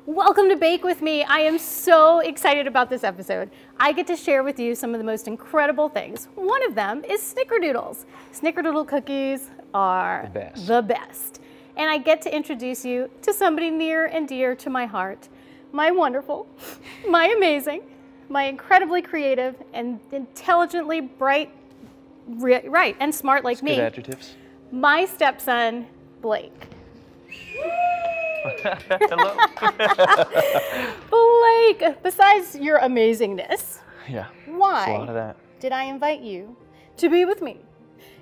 Welcome to Bake With Me. I am so excited about this episode. I get to share with you some of the most incredible things. One of them is Snickerdoodles. Snickerdoodle cookies are the best. And I get to introduce you to somebody near and dear to my heart. My wonderful, my amazing, my incredibly creative and intelligently bright, right, and smart like me. Good adjectives. My stepson, Blake. Hello. Blake, besides your amazingness, Yeah. why A lot of that. did I invite you to be with me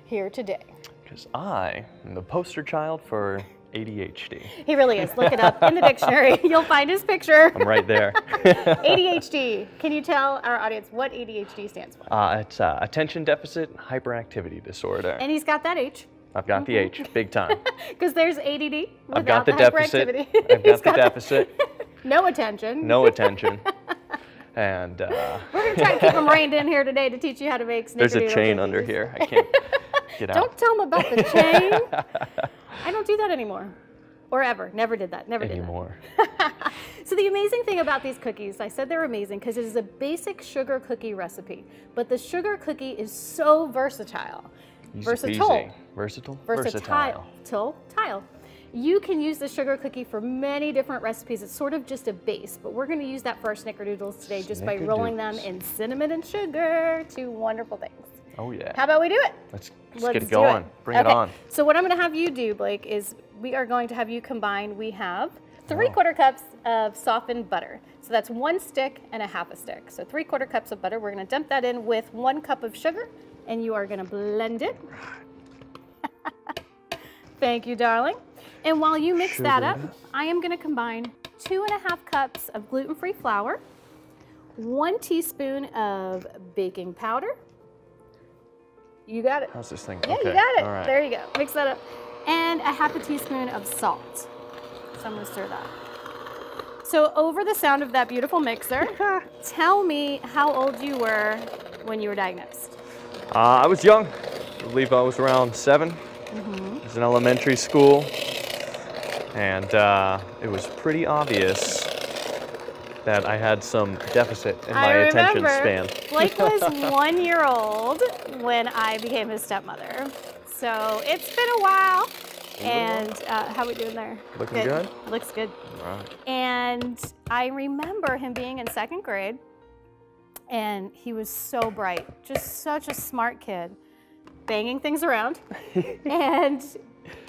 here today? Because I am the poster child for ADHD. He really is. Look it up in the dictionary. You'll find his picture. I'm right there. ADHD. Can you tell our audience what ADHD stands for? It's attention deficit hyperactivity disorder. And he's got that H. I've got the H, big time. Because there's ADD I've got without the deficit. hyperactivity. I've got the deficit. No attention. No attention. And we're going to try and keep him reined in here today to teach you how to make Snickerdoodle there's a chain cookies. under here. I can't get out. Don't tell him about the chain. I don't do that anymore. Or ever. Never did that. Never Anymore. did that. So the amazing thing about these cookies, I said they're amazing because it is a basic sugar cookie recipe. But the sugar cookie is so versatile. Versatile. Versatile. You can use the sugar cookie for many different recipes. It's sort of just a base, but we're going to use that for our Snickerdoodles today just by rolling them in cinnamon and sugar. Two wonderful things. Oh yeah. How about we do it? Let's get it going. Bring it on. So what I'm going to have you do, Blake, is we are going to have you combine. We have 3/4 cups of softened butter. So that's 1 stick and a half a stick. So 3/4 cups of butter. We're going to dump that in with 1 cup of sugar, and you are going to blend it. Thank you, darling. And while you mix that up, I am going to combine 2½ cups of gluten-free flour, 1 teaspoon of baking powder. You got it. How's this thing? Yeah, okay. you got it. All right. There you go. Mix that up. And a ½ teaspoon of salt. So I'm going to stir that. So over the sound of that beautiful mixer, tell me how old you were when you were diagnosed. I was young. I believe I was around 7. I was in elementary school. And it was pretty obvious that I had some deficit in my attention span. Blake was 1 year old when I became his stepmother. So it's been a while. And how are we doing there? Looking good? Looks good. All right. And I remember him being in 2nd grade, and he was so bright, just such a smart kid, banging things around. And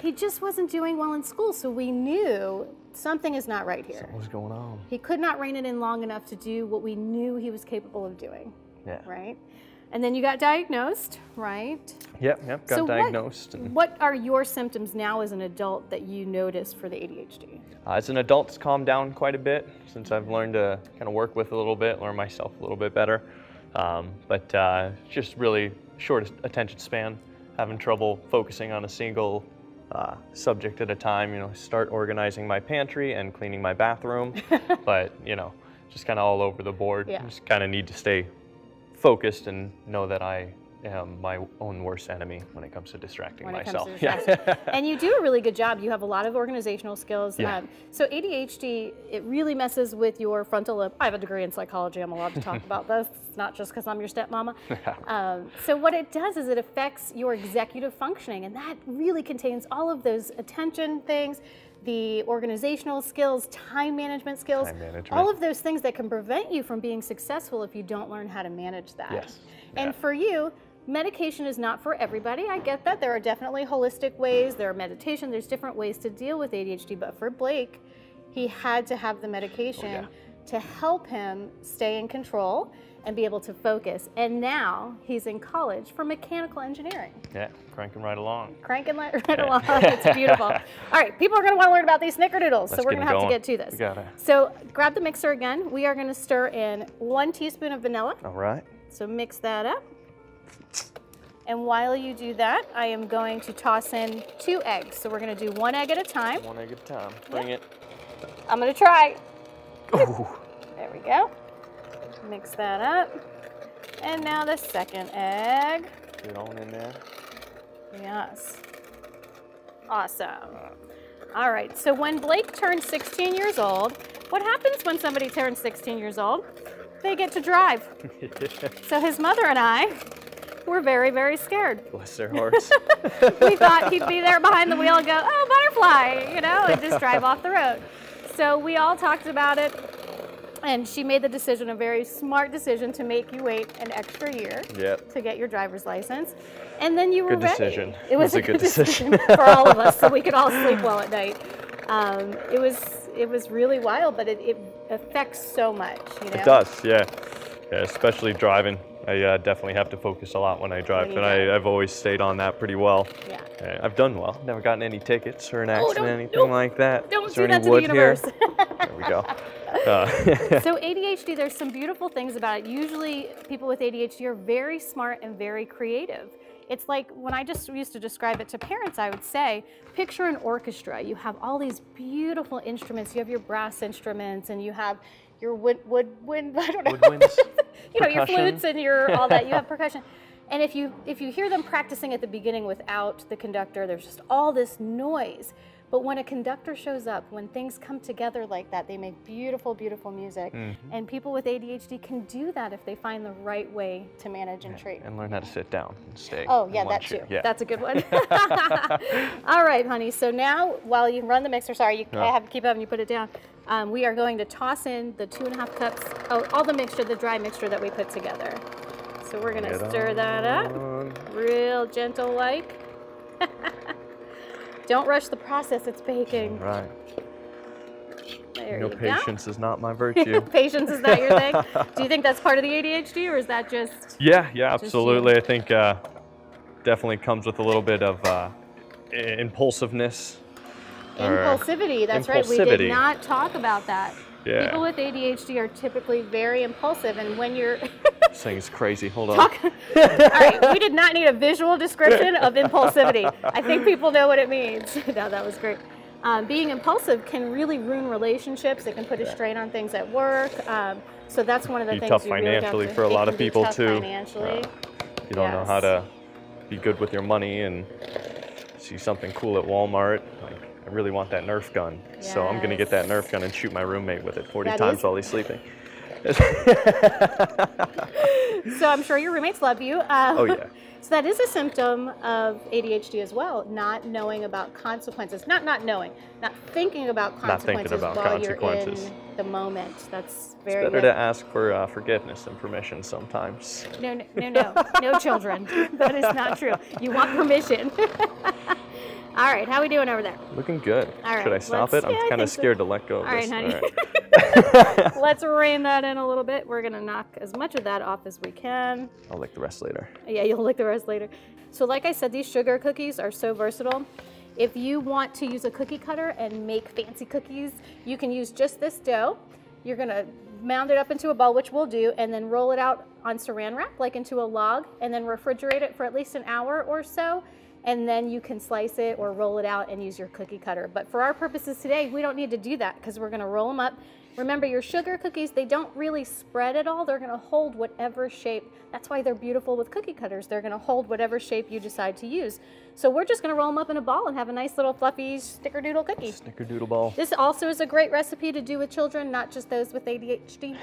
he just wasn't doing well in school, so we knew something is not right here. What was going on? He could not rein it in long enough to do what we knew he was capable of doing. Yeah. Right? And then you got diagnosed, right? Yep, got diagnosed. What are your symptoms now as an adult that you noticed for the ADHD? As an adult, it's calmed down quite a bit since I've learned to kind of work with a little bit, learn myself a little bit better. But just really short attention span, having trouble focusing on a single subject at a time. You know, start organizing my pantry and cleaning my bathroom, but you know, just kind of all over the board. Yeah. Just kind of need to stay focused and know that I am my own worst enemy when it comes to distracting myself. And you do a really good job. You have a lot of organizational skills. Yeah. So ADHD, it really messes with your frontal lobe. I have a degree in psychology. I'm allowed to talk about this. It's not just because I'm your stepmama. So what it does is it affects your executive functioning, and that really contains all of those attention things, the organizational skills, time management skills, all of those things that can prevent you from being successful if you don't learn how to manage that. Yes. And for you, medication is not for everybody. I get that. There are definitely holistic ways. There are meditation. There's different ways to deal with ADHD. But for Blake, he had to have the medication to help him stay in control and be able to focus. And now he's in college for mechanical engineering. Yeah, cranking right along. Cranking right along. It's beautiful. All right, people are going to want to learn about these Snickerdoodles, so we're going to have to get to this. We got it. So grab the mixer again. We are going to stir in 1 teaspoon of vanilla. All right. So mix that up. And while you do that, I am going to toss in 2 eggs. So we're going to do 1 egg at a time. 1 egg at a time. Bring it. I'm going to try. Ooh. There we go. Mix that up. And now the 2nd egg. Get it all in there. Yes. Awesome. All right, so when Blake turned 16 years old, what happens when somebody turns 16 years old? They get to drive. So his mother and I were very, very scared. Bless their hearts. We thought he'd be there behind the wheel and go, oh, butterfly, you know, and just drive off the road. So we all talked about it, and she made the decision, a very smart decision, to make you wait an extra year to get your driver's license. And then you were ready. Good decision. It was a good decision for all of us, so we could all sleep well at night. It was really wild, but it affects so much, you know? It does, yeah. Especially driving. I definitely have to focus a lot when I drive, and I've always stayed on that pretty well. Yeah. I've done well. Never gotten any tickets or an accident, anything like that. Don't do that to the universe. There we go. So ADHD, there's some beautiful things about it. Usually people with ADHD are very smart and very creative. It's like, when I just used to describe it to parents, I would say, picture an orchestra. You have all these beautiful instruments. You have your brass instruments, and you have your wind, I don't know. Woodwinds. You know, your flutes and your all that. You have percussion. And if you hear them practicing at the beginning without the conductor, there's just all this noise. But when a conductor shows up, when things come together like that, they make beautiful, beautiful music. And people with ADHD can do that if they find the right way to manage and treat. And learn how to sit down and stay. Oh, yeah, that too. Yeah. That's a good one. All right, honey. So now, while you run the mixer, sorry, I have to keep having you put it down. We are going to toss in the 2.5 cups, all the mixture, the dry mixture that we put together. So we're going to stir that up, real gentle like. Don't rush the process, it's baking. Right. There you go. Patience is not my virtue. Patience is not your thing? Do you think that's part of the ADHD, or is that just... Yeah, absolutely. I think definitely comes with a little bit of impulsiveness. Impulsivity, that's right. We did not talk about that. Yeah. People with ADHD are typically very impulsive, and when you're... This thing is crazy. Hold on. All right, we did not need a visual description of impulsivity. I think people know what it means. No, that was great. Being impulsive can really ruin relationships. It can put a strain on things at work. So that's one of the things tough you really have to... financially for a lot of people too. Financially. You don't know how to be good with your money and see something cool at Walmart. Like, I really want that Nerf gun, so I'm gonna get that Nerf gun and shoot my roommate with it 40 times while he's sleeping. So I'm sure your roommates love you. Oh yeah. So that is a symptom of ADHD as well, not knowing about consequences. Not thinking about consequences while you're in the moment. That's very It's better to ask for forgiveness and permission sometimes. No children. That is not true. You want permission. All right, how are we doing over there? Looking good. All right, should I stop it? I'm kind of scared to let go of this. All right, honey. Let's rein that in a little bit. We're gonna knock as much of that off as we can. I'll lick the rest later. Yeah, you'll lick the rest later. So like I said, these sugar cookies are so versatile. If you want to use a cookie cutter and make fancy cookies, you can use just this dough. You're gonna mound it up into a ball, which we'll do, and then roll it out on saran wrap, like into a log, and then refrigerate it for at least an hour or so. And then you can slice it or roll it out and use your cookie cutter. But for our purposes today, we don't need to do that because we're gonna roll them up. Remember, your sugar cookies, they don't really spread at all. They're gonna hold whatever shape. That's why they're beautiful with cookie cutters. They're gonna hold whatever shape you decide to use. So we're just gonna roll them up in a ball and have a nice little fluffy snickerdoodle cookie. Snickerdoodle ball. This also is a great recipe to do with children, not just those with ADHD,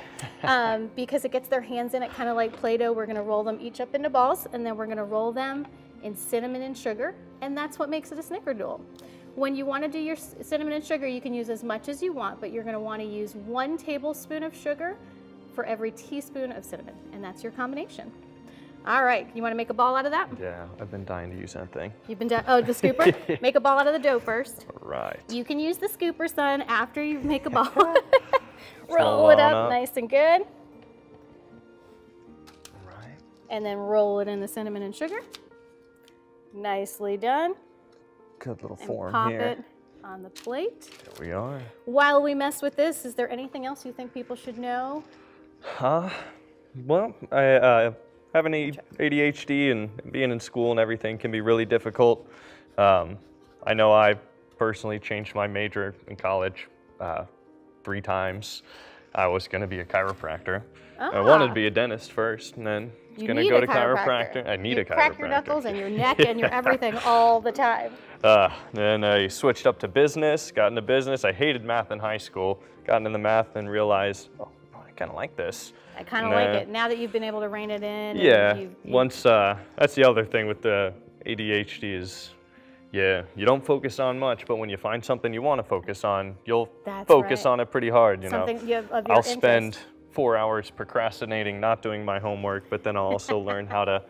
because it gets their hands in it, kind of like Play-Doh. We're gonna roll them each up into balls, and then we're gonna roll them in cinnamon and sugar, and that's what makes it a snickerdoodle. When you want to do your cinnamon and sugar, you can use as much as you want, but you're going to want to use 1 tablespoon of sugar for every teaspoon of cinnamon, and that's your combination. All right, you want to make a ball out of that? Yeah, I've been dying to use that thing. You've been dying, oh, the scooper? Make a ball out of the dough first. All right. You can use the scooper, son, after you make a ball. Roll it up nice and good. All right. And then roll it in the cinnamon and sugar. Nicely done. Good little form pop here. It on the plate. There we are. While we mess with this, is there anything else you think people should know? Well, I having ADHD and being in school and everything can be really difficult. I know I personally changed my major in college 3 times. I was going to be a chiropractor. I wanted to be a dentist first, and then I was going to go to chiropractor. I need a chiropractor. You crack your knuckles and your neck and your everything all the time. Then I switched up to business, got into business. I hated math in high school, got into math and realized, oh, I kind of like this. I kind of like it. Now that you've been able to rein it in. Yeah, that's the other thing with the ADHD is, yeah, you don't focus on much, but when you find something you want to focus on, you'll focus on it pretty hard, you know. I'll spend 4 hours procrastinating, not doing my homework, but then I'll also learn how to,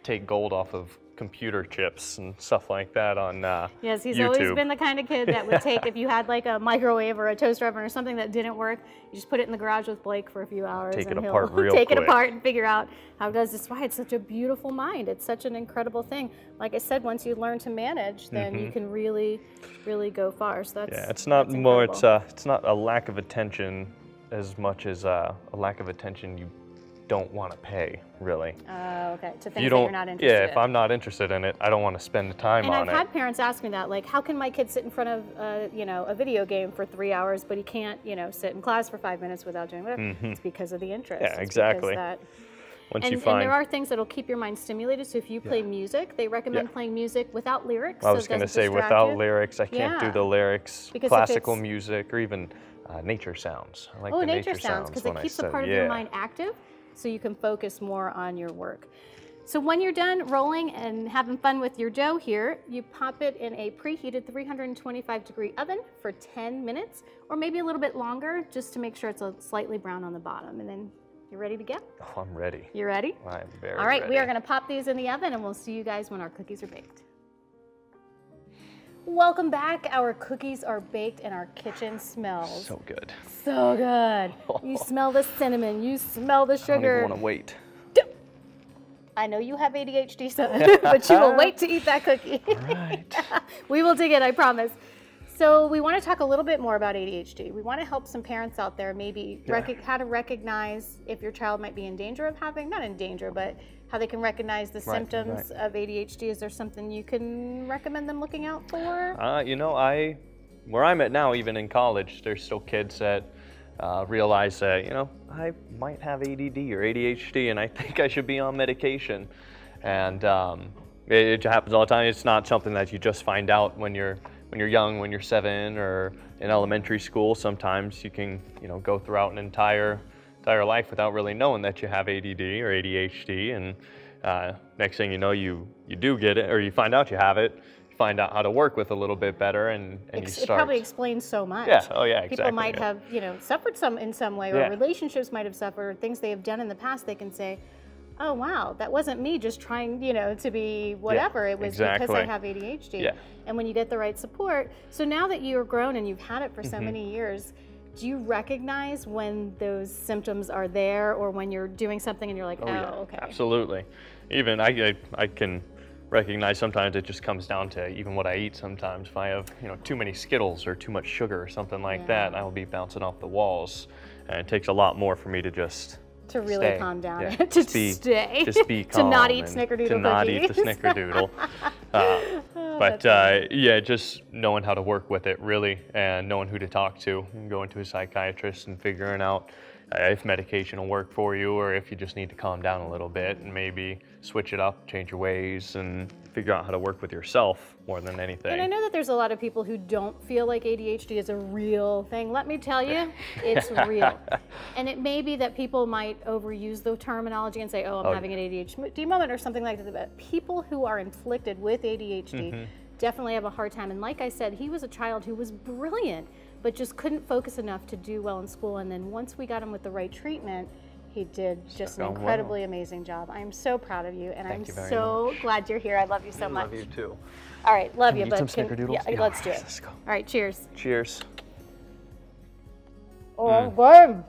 take gold off of computer chips and stuff like that on Yes, he's YouTube. Always been the kind of kid that would take, if you had like a microwave or a toaster oven or something that didn't work, you just put it in the garage with Blake for a few hours. Take it and apart real take quick. it apart and figure out how does this. Why it's such a beautiful mind. It's such an incredible thing. Like I said, once you learn to manage, then you can really, really go far. So that's it's not more. It's not a lack of attention as much as a lack of attention you don't want to pay, really. Okay, to things that you're not interested in. Yeah, if I'm not interested in it, I don't want to spend the time on it. And I've had parents ask me that, like, how can my kid sit in front of, a video game for 3 hours, but he can't, sit in class for 5 minutes without doing whatever? It's because of the interest. Yeah, exactly. And there are things that'll keep your mind stimulated. So if you play music, they recommend playing music without lyrics. I was going to say without lyrics. I can't do the lyrics. Because classical music or even nature sounds. I like the nature sounds because it keeps a part of your mind active, so you can focus more on your work. So when you're done rolling and having fun with your dough here, you pop it in a preheated 325-degree oven for 10 minutes, or maybe a little bit longer, just to make sure it's slightly brown on the bottom. And then you're ready to go? Oh, I'm ready. You ready? I'm very ready. All right, we are going to pop these in the oven, and we'll see you guys when our cookies are baked. Welcome back. Our cookies are baked and our kitchen smells so good. So good. You smell the cinnamon. You smell the sugar. I don't even want to wait. I know you have ADHD, but you will wait to eat that cookie. All right. We will dig it, I promise. So we want to talk a little bit more about ADHD. We want to help some parents out there maybe how to recognize if your child might be in danger of having, not in danger, but how they can recognize the symptoms of ADHD. Is there something you can recommend them looking out for? Where I'm at now, even in college, there's still kids that realize that, I might have ADD or ADHD and I think I should be on medication. And it happens all the time. It's not something that you just find out when you're young, when you're 7 or in elementary school. Sometimes you can, go throughout an entire life without really knowing that you have ADD or ADHD, and next thing you know, you do get it, or you find out you have it, you find out how to work with a little bit better, and you start. It probably explains so much. Yeah, oh yeah, exactly. People might have, suffered in some way, or relationships might have suffered, or things they have done in the past, they can say, oh wow, that wasn't me just trying, to be whatever. It was because I have ADHD. Yeah. And when you get the right support, so now that you're grown and you've had it for so many years, do you recognize when those symptoms are there, or when you're doing something and you're like, okay. Absolutely. Even I can recognize sometimes it just comes down to even what I eat sometimes. If I have, too many Skittles or too much sugar or something like that, I will be bouncing off the walls. And it takes a lot more for me to just really calm down, to just be calm, to not eat Snickerdoodle to not eat the Snickerdoodle. Just knowing how to work with it really, and knowing who to talk to, and going to a psychiatrist and figuring out if medication will work for you, or if you just need to calm down a little bit and maybe switch it up, change your ways, and figure out how to work with yourself more than anything. And I know that there's a lot of people who don't feel like ADHD is a real thing. Let me tell you, it's real. And it may be that people might overuse the terminology and say, I'm having an ADHD moment or something like that. But people who are inflicted with ADHD definitely have a hard time. And like I said, he was a child who was brilliant, but just couldn't focus enough to do well in school. And then once we got him with the right treatment, he did just an incredibly amazing job. I'm so proud of you, and I'm so glad you're here. I love you so much. I love you too. All right, love you. But some Snickerdoodles? Yeah, let's do it. Let's go. All right, cheers. Cheers. Oh, good.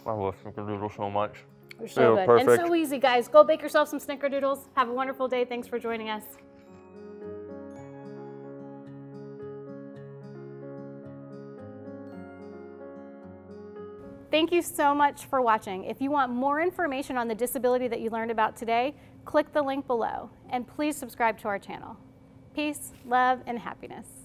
I love Snickerdoodle so much. They're so good. Perfect. And so easy, guys. Go bake yourself some Snickerdoodles. Have a wonderful day. Thanks for joining us. Thank you so much for watching. If you want more information on the disability that you learned about today, click the link below, and please subscribe to our channel. Peace, love, and happiness.